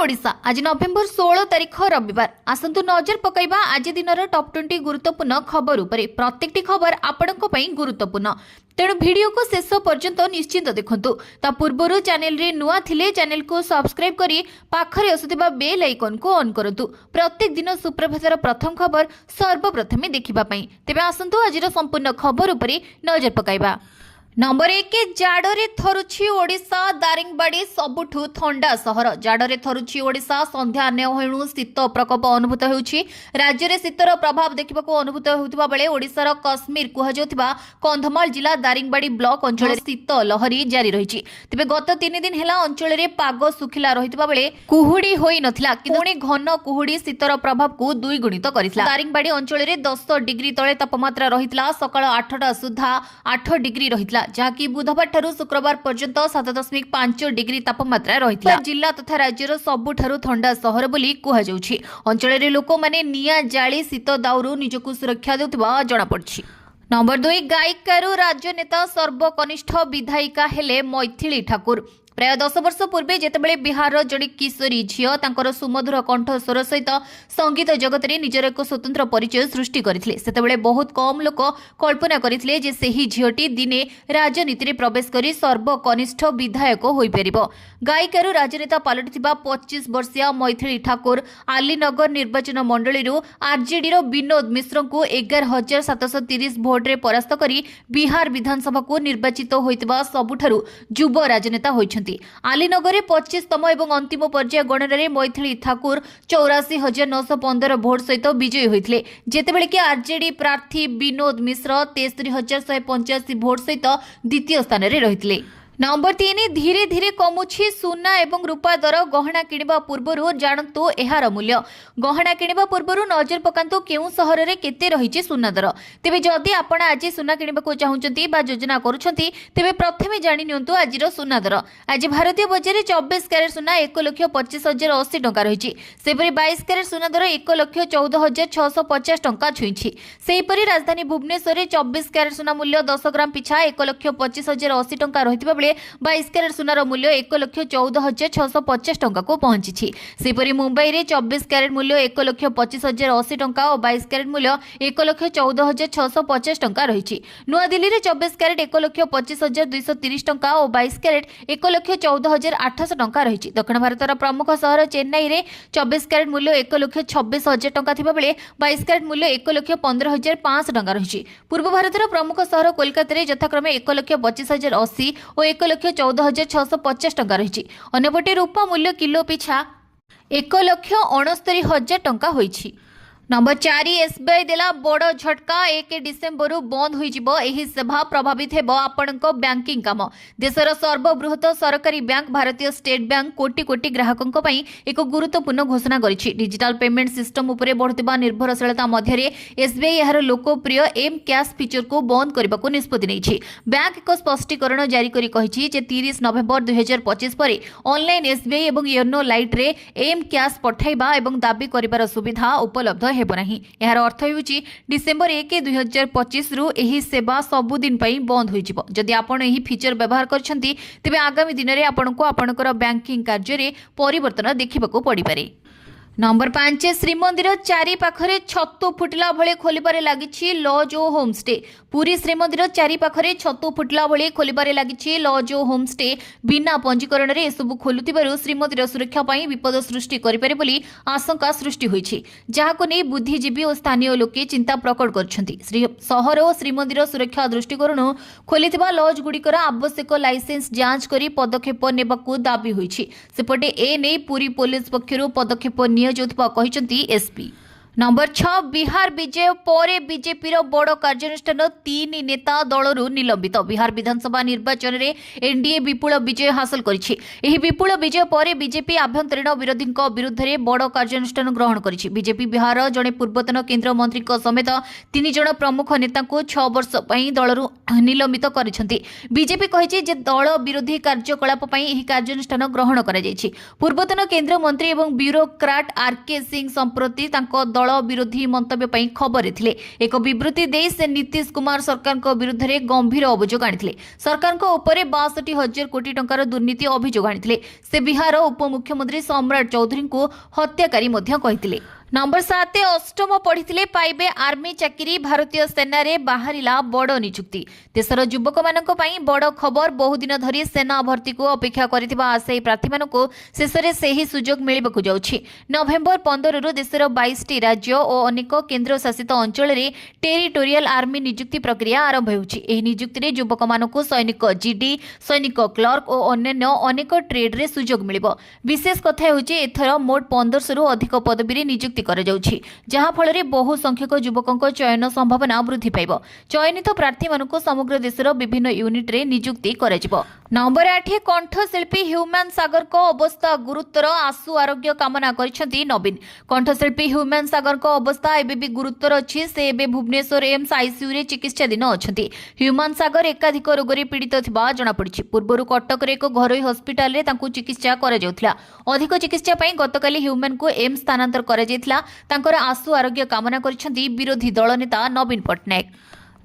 ओडिशा आज नवेम्बर 16 तारीख रविवार आसंतु नजर पकाइबा आज दिनर टॉप 20 गुरुत्वपूर्ण खबर उपरे। प्रत्येकटी खबर आपणक पई गुरुत्वपूर्ण, तेणु वीडियो को शेष पर्यंत निश्चित देखंतु। ता पूर्वरु चैनल रे नुआ थिले चैनल को सब्सक्राइब करी पाखरे असुथिबा बेल आइकन को ऑन करंतु। प्रत्येक दिन सुप्रभातर प्रथम खबर सर्वप्रथमे देखिबा पई। तेबे आसंतु आजिर संपूर्ण खबर उपरे नजर पकाइबा। नंबर 1 जाड़े थरुछि ओडिशा। दारिंगबाड़ी सबुठु ठंडा सहर। जाड़े थरुछि ओडिशा। संध्या ने होणु शीत प्रकोप अनुभूत होउछि। राज्य में शीतर प्रभाव देखा अनुभूत होउथिबा बेले ओडिशार कश्मीर कुहाଯାଉଥିବା कंधमाल जिला दारिंगबाड़ी ब्लॉक अंचल शीत लहरी जारी रही। तेबे गत 3 दिन हेला अंचल में पाग सुखिला रहितबा बेले कुहुड़ी होई नथिला, पुणी घन कुहुड़ी शीतर प्रभाव को द्विगुणित करथिला। दारिंगबाड़ी अंचल में 10 डिग्री तले तापमात्रा रहितला। सकाळ 8टा सुधा 8 डिग्री रहितला, जहाँकि बुधवार ठारू शुक्रवार पर्यंत 7.5 डिग्री तापमात्रा रही। जिला तथा राज्यर सबुठारू ठंडा सहर बोली कुहाଯାଉଛି। अंचल में लोक माने निया जाली शीत दाउरू निजकु सुरक्षा देउथिबा जणा पड़छि। नंबर 2 गायिकारु राजनेता सर्वकनिष्ठ विधायिका हेले मैथिली ठाकुर। प्राय 10 वर्ष पूर्वे जेतेबेले बिहार जड़े किशोरी झियो तांकर सुमधुर कंठ स्वर सहित संगीत जगत में निजर एक स्वतंत्र परिचय सृष्टि करथिले। सेतेबेले बहुत कम लोक कल्पना करथिले जे सेही झियोटी दिने राजनीति रे प्रवेश करी सर्वकनिष्ठ विधायक होई परिबो। गायिकारु राजनेता पलटिथिबा 25 वर्षीय मैथिली ठाकुर आलीनगर निर्वाचन मंडली आरजेडी रो विनोद मिश्र को 11,730 भोट रे परास्त करी बिहार विधानसभा को निर्वाचित होइतबा सबुठारू युवा राजनेता होइछन्ति। आलीनगर 25तम और अंतिम पर्याय गणना मैथिली ठाकुर 84,915 भोट सहित विजयी होते, जेतेबेले कि आरजेडी प्रार्थी विनोद मिश्र 63,185 भोट सहित द्वितीय स्थान में रही। नंबर 3 धीरे धीरे कमुछि सुना एवं रूपा दर। गहना किनिबा पूर्वरु जानतु एहार मूल्य। गहना किनिबा पूर्वरु नजर पकांतु केउ सहर रे केते रहिछि सुना दर। तेबे जदि आपण आज सुना किनिबा को चाहुचंती बा योजना करूछंती तेबे प्रथमे जानि नियंतु आजिर सुना दर। आज भारतीय बजार 24 कैरेट सुना 1,25,080 टंका रहिछि। सेपरि 22 कैरेट सुना दर 1,14,650 टंका छुइछि। सेहिपरि राजधानी भुवनेश्वर 24 कैरेट सुना मूल्य 10 ग्राम पिछा 1,25,080 टंका रहितबा 22 कैरेट सुनार मूल्य 1,14,650 टंका को पहुंची। सेपरि मुंबई रे 24 कैरेट मूल्य 1,25,080 टंका और 22 कैरेट मूल्य 1,14,650 टंका रही। नुआ दिल्ली रे 24 कैरेट 1,25,230 टंका और 22 कैरेट 1,14,800 टंका रही। दक्षिण भारतर प्रमुख सहर चेन्नई रे 24 कैरेट मूल्य 1,26,000 टंका थिबा बेले 22 कैरेट मूल्य 1,15,500 टंका रही। पूर्व भारतर प्रमुख सहर कोलकाता रे यथाक्रमे 1,25,080 और 1,14,650 टंका रही। अन्यपटे रूपा मूल्य किलो पिछा 1,69,000 टंका होइछि। नंबर 4 एसबीआई देला बड़ झटका। 1 डिसेम्बर बंद हो सेवा प्रभावित हेब आपणक बैंकिंग काम। देशर सर्वबृहत सरकारी बैंक भारतीय स्टेट बैंक कोटी कोटी ग्राहकों पई एक गुरुत्वपूर्ण घोषणा करिछि। डिजिटल पेमेंट सिस्टम उपरे बढ़ुतिबा निर्भरशीलता मध्यरे एसबीआई यार लोकप्रिय एम कैश फीचर को बंद करने को निष्पत्ति नेछि। बैंक एक स्पष्टीकरण जारी करी कहिछि जे 30 नवेम्बर 2025 पर ऑनलाइन एसबीआई और योनो लाइट रे एम कैश पठाइबा और दाबी करिबार सुविधा उपलब्ध हेब नाही। यार अर्थ हेउछि डिसेम्बर 1 2025 रु एही सेवा सबुदिन पई बंद होई जिवो। जदि आपण एही फीचर व्यवहार करछंती तेबे आगामी दिन रे आपणको आपणकर बैंकिंग कार्य रे परिवर्तन देखिबाको पड़ी पारे। नंबर 5 श्रीमंदिर चारि पाखरे छतु फुटला भले खोलिबारे लागिछि लॉज ओ होमस्टे। पुरी श्रीमंदिर चारि पाखरे छतु फुटला भले खोलिबारे लागिछि लॉज ओ होमस्टे। बिना पंजीकरण रे एसबु खोलुतिबारु श्रीमंदिर सुरक्षा पई विपद सृष्टि करिपारे बोली आशंका सृष्टि होइछि, जाहाको नै बुद्धिजीवी और स्थानीय लोके चिंता प्रकट करछंती। शहर और श्रीमंदिर सुरक्षा दृष्टिकोणनु खोलिथिबा लॉज गुडिकर आवश्यक लाइसेंस जांच करी पदक्षेप नेबाकू दाबी होइछि। सेपटे ए नै पुरी पुलिस पक्षरु पदक्षेप एसपी। नंबर 6 बिहार विजय पर बीजेपी बड़ कार्यानुष्ठान। 3 नेता दलरू निलंबित। बिहार विधानसभा निर्वाचन में एनडीए विपुल विजय हासिल करिछि। एही विपुल विजय पर बीजेपी आभ्यंतरीण विरोधी विरुद्ध में बड़ कार्यानुष्ठान ग्रहण करिछि। बीजेपी बिहार जड़े पूर्वतन केंद्र मंत्री समेत 3 जन प्रमुख नेता को 6 वर्ष पई दलरू निलंबित करिसेंति। बीजेपी कहिछि जे दल विरोधी कार्यकलाप पई एही कार्यानुष्ठान ग्रहण करा जायछि। पूर्वतन केंद्र मंत्री एवं ब्यूरोक्राट आरके सिंह संप्रति तांको दल विरोधी मंतव्य पई खबर थिले। एक विवृत्ति दे से नीतीश कुमार सरकार को विरुद्ध रे गंभीर अभियोग आनिथिले। सरकार को ऊपर 62,000 कोटी टंकार दुर्नीति अभियोग आनिथिले। से बिहार उपमुख्यमंत्री सम्राट चौधरी को हत्याकारी मध्य कहिथिले। नंबर 7 अष्टम पढ़ी पाइबे आर्मी चाकरी। भारतीय सेना रे बाहरिला बड़ नियुक्ति। देशर युवक मानक पई बड़ खबर। बहुदिन धरी सेना भर्ती को अपेक्षा करिथिबा आशायी प्रार्थी मानक शेषरे सेही सुजोग मिलिबाकु जाउछि। नवेम्बर 15 रु देशर 22टी राज्य और अनेक केंद्र शासित अंचल रे टेरिटोरियल आर्मी नियुक्ति प्रक्रिया आरंभ होउछि। एही नियुक्ति रे युवक मानक सैनिक जीडी, सैनिक क्लर्क और अन्य अनेक ट्रेड रे सुजोग मिलिबो। विशेष कथा होउछि एथर मोट 1500 रु अधिक पदवी रे नियुक्ति जहाँ फल बहु संख्यक युवकों चयन संभावना वृद्धि पाइब। चयनित प्रार्थी मानक समग्र देशर विभिन्न यूनिट रे नियुक्ति कराजिबो। नंबर 8 कंठशिल्पी ह्यूमान सागर को अवस्था गुरुतर। आशु आरोग्य कामना करिसेंती नवीन। कंठशिल्पी ह्यूमान सागर को अवस्था एबे भी गुरुतर अछि। से एबे भुवनेश्वर एम्स आईसीयू रे चिकित्साधीन अछंती। ह्यूमान सागर एकाधिक रोग रे पीड़ित थिबा जणा पड़िछि। पूर्वरु कटक रे एक घरोई हॉस्पिटल रे तांकु चिकित्सा करा जाउथला। अधिक चिकित्सा पई गतकाली ह्यूमान को एम्स स्थानांतर करा जायथिला। तांकर आशु आरोग्य कामना करिसेंती विरोधी दल नेता नवीन पट्टनायक।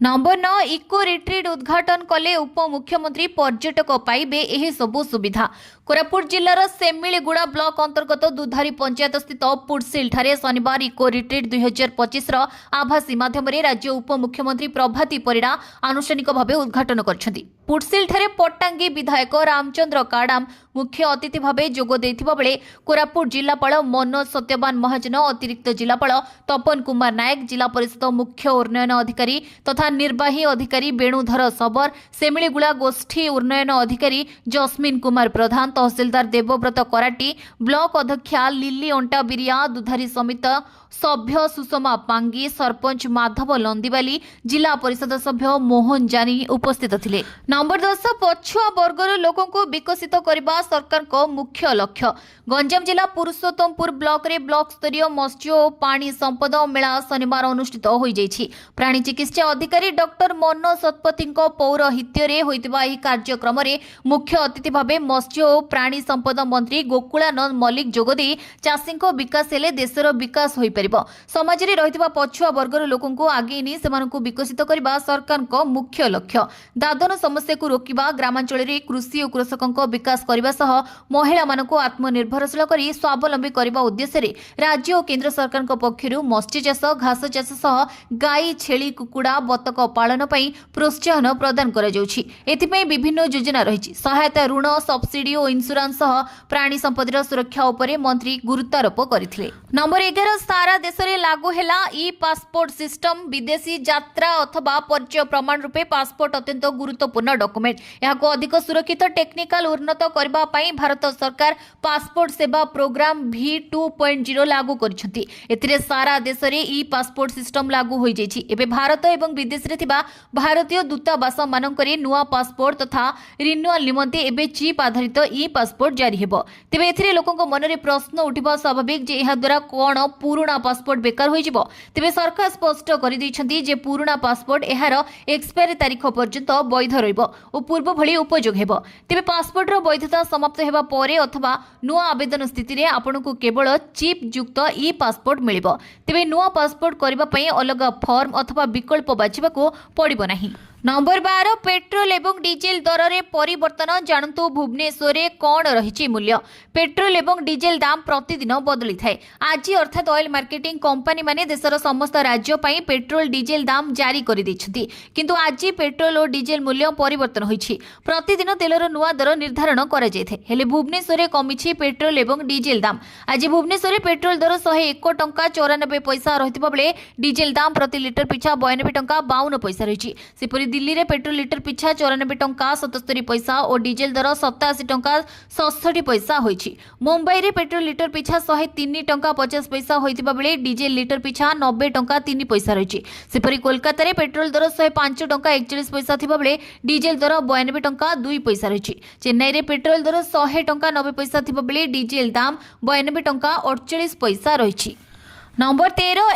नंबर 9 इको रिट्रीट उद्घाटन कले उपमुख्यमंत्री। पर्यटक पाइबे एही सबु सुविधा। कोरापुट जिल्लार सेमिलीगुड़ा ब्लॉक अंतर्गत दुधारी पंचायत स्थित पुडसिल ठारे शनिवार इको रिट्रीट 2025 रो आभासी माध्यम राज्य उपमुख्यमंत्री प्रभाती परिड़ा आनुष्ठानिक भाव उद्घाटन करछंती। पुडसिल ठारे पट्टांगी विधायक रामचंद्र काडाम मुख्य अतिथि भाव जोग देथिबा बेले कोरापुट जिलापाल मनोज सत्यवान महाजन, अतिरिक्त जिलापाल तपन कुमार नायक, जिला परिषद मुख्य उन्नयन अधिकारी तथा निर्वाही अधिकारी वेणुधर सबर, सेमिलीगुड़ा गोष्ठी उन्नयन अधिकारी जस्मिन कुमार प्रधान, तहसीलदार देवव्रत कराटी, ब्लॉक अध्यक्षा लिली अंटा बिरिया, दुधारी समिति सभ्य सुषमा पांगी, सरपंच माधव लंदीवाली, जिला परिषद सभ्य मोहन जानी उपस्थित थिले। नंबर 10 पछुआ वर्गर लोकों को विकसित करने सरकार को मुख्य लक्ष्य। गंजाम जिला पुरुषोत्तमपुर ब्लॉक रे ब्लॉक स्तरीय मत्स्य और पानी संपद मेला शनिवार अनुष्ठित होई जाइछि। प्राणी चिकित्सा अधिकारी डॉक्टर मनोज शतपथी पौरहित्य रे होइतिबा एही कार्यक्रम रे मुख्य अतिथि भाबे मत्स्य और प्राणी संपद मंत्री गोकुलानंद मल्लिक जोगदी चाषी विकास हेले देशर विकास होई परिबो। समाज रे रहितिबा पछुआ वर्गर लोकों को आगे नि सेमानकु विकसित करबा सरकार को मुख्य लक्ष्य। दादन समस्या को रोकिबा, ग्रामांचल रे कृषि और कृषकों को विकास करबा सह महिला मानकु आत्मनिर्भरशील करी स्वावलंबी करबा उद्देश्य रे राज्य और केंद्र सरकार को पक्षरु मत्स्य चाष, घास चाष सह गाई, छेली, कुकुड़ा, बतक पालन पई प्रोत्साहन प्रदान करा जाउछि। एथिपई विभिन्न योजना रहिछि। सहायता ऋण, सब्सिडी और इंश्योरेंस सह प्राणी संपदर सुरक्षा उपरे मंत्री गुरुत्वारोप करथिले। नंबर 11 सारा देश रे लागू हेला ई पासपोर्ट सिस्टम। विदेशी यात्रा अथवा परिचय प्रमाण रूपे पासपोर्ट अत्यंत गुरुत्वपूर्ण डॉक्यूमेंट। यहाको अधिक सुरक्षित टेक्निकल उन्नत करबा पई भारत सरकार पासपोर्ट सेवा प्रोग्राम V2.0 लागू करिसेंती। एथिरे सारा देश रे ई पासपोर्ट सिस्टम लागू होई जाइछि। एबे भारत एवं विदेश रे थिबा भारतीय दूतावास मानकरे नुआ पासपोर्ट तथा रिन्युअल निमंते एबे चिप आधारित ई पासपोर्ट जारी हेबो। तेबे एथिरे लोकंक मनरे प्रश्न उठिबा स्वाभाविक जे एहा द्वारा कोन पुराना पासपोर्ट बेकार होई जिवो। तेबे सरकार स्पष्ट करि दैछंती जे पुराना पासपोर्ट एहार एक्सपायरी तारीख पर्यंत वैध रहिबो और पूर्व भली उपयोग हेबो। तेबे पासपोर्ट रो वैधता समाप्त हेबा परे अथवा नुआ आवेदन स्थिति रे आपनकु केवल चिप युक्त ई पासपोर्ट मिलिबो। तेबे नुआ पासपोर्ट करबा पई अलग फॉर्म अथवा विकल्प बाछिबाको पड़िबो नाही। नंबर 12 पेट्रोल एवं डीजेल दर रे परिवर्तन। जानतु भुवनेश्वर रे कोन रहिछि मूल्य। पेट्रोल एवं डीजेल दाम प्रतिदिन बदली थाए। आज अर्थात ऑयल मार्केटिंग कंपनी माने देशर समस्त राज्य पई पेट्रोल डीजेल दाम जारी करि दैछथि। किंतु आज पेट्रोल और डीजेल मूल्य परिवर्तन होइछि। प्रतिदिन तेलर नुआ दर निर्धारण करा जायथे। हेले भुवनेश्वर रे कमिछि पेट्रोल एवं डीजेल दाम। आज भुवनेश्वर रे पेट्रोल दर 101 टंका 94 पैसा रहितबा बेले डीजेल दाम प्रति लिटर पिछा 92 टंका 52 पैसा रहिछि। सेपरि दिल्ली रे पेट्रोल लिटर पिछा 94 टंका 77 पैसा और डीजेल दर 87 टंका 67 पैसा होइछि। मुंबई रे पेट्रोल लिटर पिछा 103 टंका 50 पैसा होइतिबा बेले डीजेल लिटर पिछा 90 टंका 3 पैसा रहिछि। सेपरि कोलकाता रे पेट्रोल दर 105 टंका 41 पैसा थिबा बेले डीजेल दर 92 टंका 2 पैसा रहिछि। चेन्नई रे पेट्रोल दर 100 टंका 90 पैसा थिबा बेले डीजेल दाम 92 टंका 48 पैसा रहिछि। नंबर 13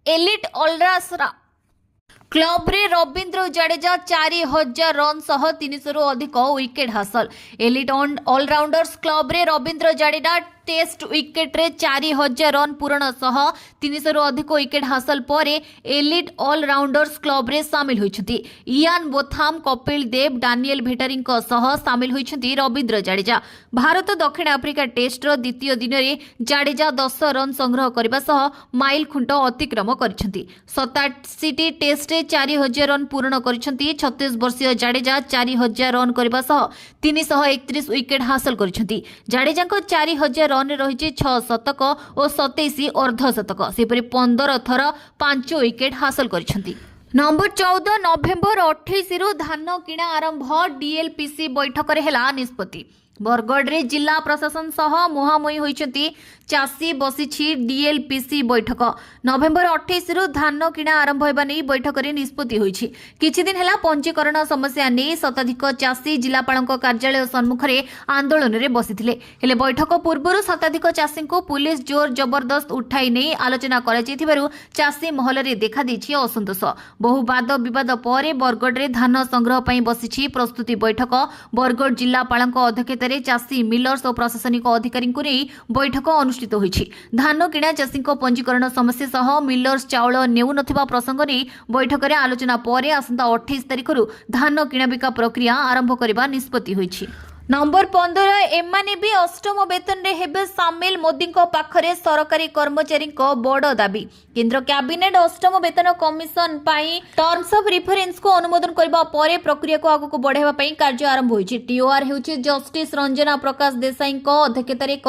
एलिट ऑलराउंडर क्लब रे रविंद्र जडेजा 4000 रन सह 300 रु अधिक विकेट हासिल। एलिट ऑलराउंडर्स क्लब रे रविंद्र जडेजा टेस्ट विकेट रे 4000 रन पूरण सह 300 रु अधिक विकेट हासिल पर एलिट ऑलराउंडर्स क्लब रे शामिल होइछथि। इयान बोथाम, कपिल देव, डानियल भेटरी सह शामिल होइछथि रविंद्र जाडेजा। भारत दक्षिण आफ्रिका टेस्ट रो द्वितीय दिन रे जाडेजा 10 रन संग्रह करबा सह माइल खुंट अतिक्रम करिछथि। 87 टेस्ट रे 4000 रन पूर्ण करिछथि। 36 वर्षीय जाडेजा 4000 रन करबा सह 331 विकेट हासिल करिछथि। जाडेजा 4000 रन रे रहिछि 6 शतक और 27 अर्धशतक। सेपरि 15 थर 5 विकेट हासिल करिछथि। नंबर 14 नवेम्बर 28 रु धान किणा आरंभ। डीएलपीसी बैठक रे हेला निष्पत्ति। बरगढ़ रे जिला प्रशासन सह मुहांमुही होइछथि चासी। बसिछि डीएलपीसी बैठक। नवेम्बर 28 रु धान किणा आरंभ हेबा नै बैठक रे निष्पत्ति होइछि। किछि दिन हेला पंजीकरण समस्या नै शताधिक चासी जिलापालक कार्यालय सम्मुख रे आंदोलन रे बसिथिले। हेले बैठक पूर्वरु शताधिक चासी को पुलिस जोर जबरदस्त उठाई नै आलोचना करा जैथिबारु चासी महल रे देखा दैछि असंतोष। बहु वाद विवाद पर बरगढ़ रे धान संग्रह पई बसिछि प्रस्तुति बैठक। बरगढ़ जिलापालक अध्यक्षता चासी मिलर्स और प्रशासनिक अधिकारी को नहीं बैठक अनुष्ठित होइछि। धान किणा चासी पंजीकरण समस्या सह मिलर्स चाउल नेउ नथिबा प्रसंग नहीं बैठक रे आलोचना पर आसंता 28 तारिख रु धान किणा बिका प्रक्रिया आरंभ करबा निष्पत्ति होइछि। नंबर 15 एमाने भी अष्टम वेतन रे हेबे सामिल। मोदी पाखरे सरकारी कर्मचारी बड़ दाबी। केंद्र कैबिनेट अष्टम वेतन commission pi terms of reference को अनुमोदन करबा परे प्रक्रिया को आगु को बढ़ावा पई कार्य आरंभ होइछि। टीओआर हेउछि जस्टिस रंजना प्रकाश देसाई अध्यक्षतार एक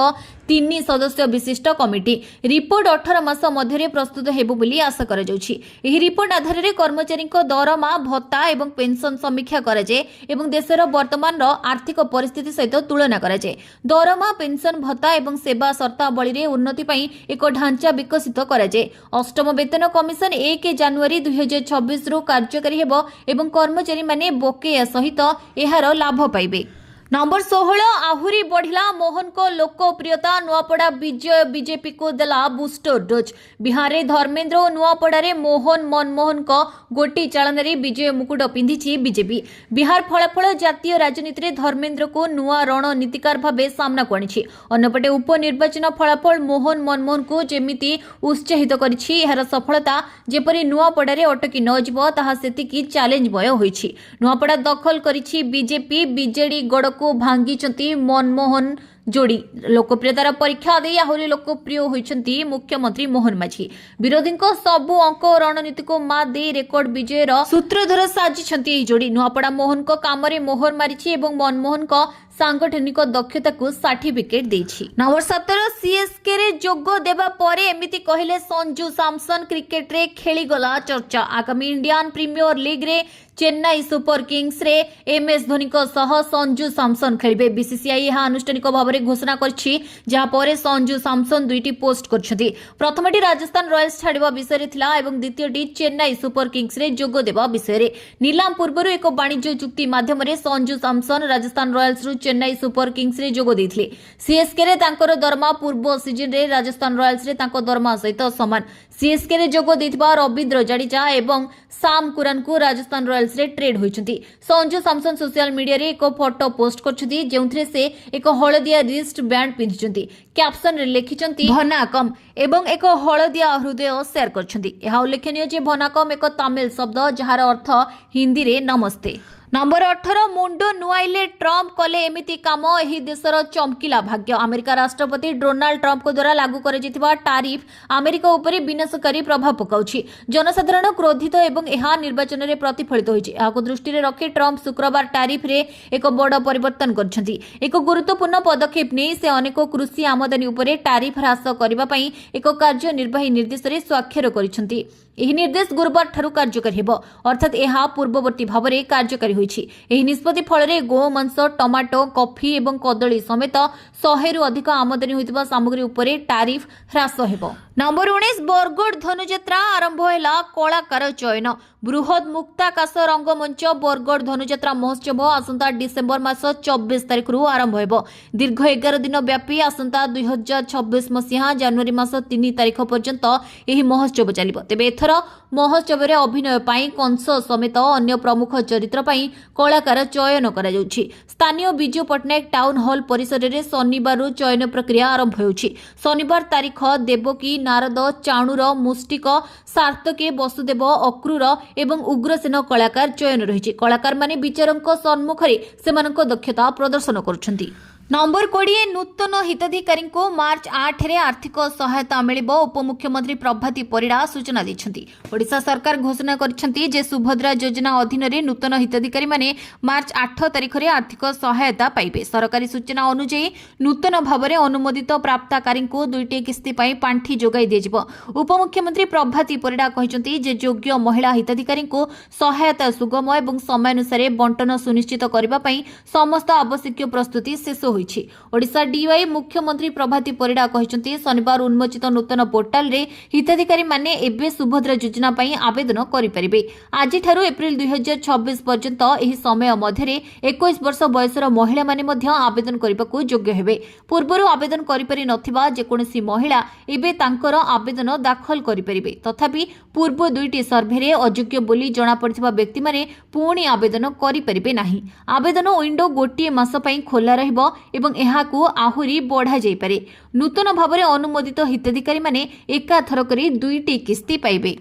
3 सदस्य विशिष्ट कमिटी। रिपोर्ट 18 मास मध्य प्रस्तुत हेबो बोली आशा करा जाउछि। एही रिपोर्ट आधार रे कर्मचारी दरमा भत्ता एवं पेंशन समीक्षा करा जाय एवं देशर वर्तमान आर्थिक परिस्थिति सहित तुलना करा जाय। दरमा, पेंशन, भत्ता एवं सेवा शर्तावली रे उन्नति पई एक ढांचा विकसित करा जाय। अष्टम वेतन कमिशन 1 जनवरी 2026 रु कार्यकारी हेबो एवं कर्मचारी माने बकेया सहित एहार लाभ पाइबे। नंबर 16 आहुरी बढ़िला मोहन को लोकप्रियता। नुआपड़ा विजय बीजेपी को देला बूस्टर डोज। बिहार रे धर्मेंद्र और नुआपड़ा रे मोहन मनमोहन को गोटी चालन रे विजय मुकुट पिंधिछि बीजेपी। बिहार फलाफल जातीय राजनीति रे धर्मेंद्र को नुआ रणनीतिकार भाबे सामना को आनिछि। अन्यपटे उपनिर्वाचन फलाफल मोहन मनमोहन को जेमिति उत्साहित करिछि। एहार सफलता जेपरि नुआपड़ा रे अटकी न जिवो ताहा सेतिकी चैलेंजमय होइछि। नुआपड़ा दखल करिछि बीजेपी। बीजेडी गड़ को भांगी मनमोहन जोड़ी। लोकप्रियतार परीक्षा दे आहुरी लोकप्रिय होइछंती मुख्यमंत्री मोहन माझी। विरोधी सबु अंक रणनीति को मात दे रेकर्ड विजयर सूत्रधर साजिछंती जोड़ी। नुआपड़ा मोहन को काम रे मोहर मारिछि एवं मनमोहन को सांगठनिक दक्षता को सर्टिफिकेट देछि। नंबर 17 सीएसके रे जोग देबा परे एमिति कहिले संजू सैमसन। क्रिकेट रे खेली गला चर्चा। आगामी इंडियन प्रीमियर लीग रे चेन्नई सुपर किंग्स रे एमएस धोनी को सह संजू सैमसन खेलिबे। बीसीसीआई यह आनुष्ठानिक भाव में घोषणा करछि। जहा परे संजू सैमसन दुईटी पोस्ट करछथि। प्रथमटी राजस्थान रॉयल्स छाड़िबा विषय रे थिला एवं द्वितीयटी चेन्नई सुपर किंग्स रे जोग देबा विषय रे। नीलाम पूर्वरु एक वाणिज्य चुक्ति माध्यम रे संजू सैमसन राजस्थान रॉयल्स रु चेन्नई सुपर किंग्स रे जोग देथिले। सीएसके रे तांकर दरमा पूर्व सीजन रे राजस्थान रॉयल्स रे तांको दरमा सहित समान। सीएसके रे जोग देथिबा रविंद्र जाडेजा एवं साम कुरान को राजस्थान रॉयल्स रे ट्रेड होइछथि। संजू सैमसन सोशल मीडिया रे एक फोटो पोस्ट करछथि जेउथरे से एक हळदिया रिस्ट बैंड पिंधिछथि। कैप्शन रे लिखिछथि भनाकम एवं एक हळदिया हृदय शेयर करछथि। एहा उल्लेखनीय जे भनाकम एक तमिल शब्द जहार अर्थ हिंदी रे नमस्ते। नंबर 18 मुंडो नुआइले ट्रम्प कले एमिति काम। एही देशर चमकिला भाग्य। अमेरिका राष्ट्रपति डोनाल्ड ट्रम्प को द्वारा लागू कराଯାଇଥିବା टारिफ अमेरिका उपरे विनाशकारी प्रभाव पकाउछि। जनसाधारण क्रोधित एवं एहा निर्वाचन रे प्रतिफलित होइछि। एहाको दृष्टि रे रखि ट्रम्प शुक्रवार टारिफ रे एक बड़ परिवर्तन करछथि। एक गुरुत्वपूर्ण पदक्षेप नै से अनेक कृषि आमदानी उपरे टारिफ ह्रास करिबा पई एक कार्यनिर्वाही निर्देश रे स्वाक्षर करिसथि। एही निर्देश गुरुवार ठारू कार्यकारी हेबो अर्थात एहा पूर्ववर्ती भाव में कार्यकारी होइछि। एही निष्पत्ति फल रे गो मांस, टमाटो, कॉफी एवं कदली समेत 100 रु अधिक आमदानी होइतिबा सामग्री उपरे टारिफ ह्रास हेबो। नंबर 19 बरगढ़ धनुଯାत्रा आरंभ हैला। कलाकार चयन। बृहद मुक्ताकाश रंगमंच बरगढ़ धनुଯାत्रा महोत्सव आसंता डिसेम्बर मास 24 तारिख रु आरंभ हेबो। दीर्घ 11 दिन व्यापी आसंता 2026 मसिहा जनवरी मास 3 तारिख पर्यंत एही महोत्सव चलिबो। तेबे एथर महोत्सव अभिनय पाई कंस समेत अन्य प्रमुख चरित्र पाई कलाकार चयन करा जाउछि। स्थानीय विजु पट्टनायक टाउन हॉल परिसर में शनिवार चयन प्रक्रिया आरंभ होउछि। शनिवार तारीख देवकी, नारद, चाणूर, मुष्टिक, सार्थके, वसुदेव, अक्रूर एवं उग्रसेन कलाकार चयन रही। कलाकार माने विचारक सम्मुखरे सेमानक दक्षता प्रदर्शन करुछन्ति। नंबर 20 नूतन हिताधिकारी को मार्च 8 रे आर्थिक सहायता मिलिबो। उपमुख्यमंत्री प्रभाती परिड़ा सूचना दैछन्ति। ओडिशा सरकार घोषणा करछन्ति जे सुभद्रा योजना अधीन रे नूतन हिताधिकारी माने मार्च 8 तारिख रे आर्थिक सहायता पाइबे। सरकारी सूचना अनुसार नूतन भाव में अनुमोदित प्राप्तकारी को 2टी किस्ती पाई पांठी जोगाई दिजिबो। उपमुख्यमंत्री प्रभाती परिड़ा कहिसन्ति जे योग्य महिला हिताधिकारी को सहायता सुगम एवं समयानुसार बंटन सुनिश्चित करबा पई समस्त आवश्यक प्रस्तुति शेष ओडिशा डीवाई मुख्यमंत्री प्रभाती परिड़ा कहिसन्ति शनिवार उन्मोचित नूतन पोर्टाल रे हिताधिकारी माने एबे सुभद्रा योजना पई आवेदन करि परिबे। आज ठारू एप्रिल 2026 पर्यंत एही समय मध्यरे 21 वर्ष बयसर महिला माने मध्य आवेदन करबाकू योग्य हेबे। पूर्वरु आवेदन करि परि नथिबा जे कोनोसी महिला एबे तांकर आवेदन दाखल करि परिबे। तथापि पूर्व 2टी सर्वे रे अयोग्य बोली जणा पड़िथिबा व्यक्ति माने पुणी आवेदन करि परिबे नाही। आवेदन विंडो गोटिए मास पई खोला रहिबो एवं एहाकू आहुरी बढ़ा जाई पारे। नूतन भाव में अनुमोदित हिताधिकारी माने एकाथरकरी 2टी किस्ती पाइबे।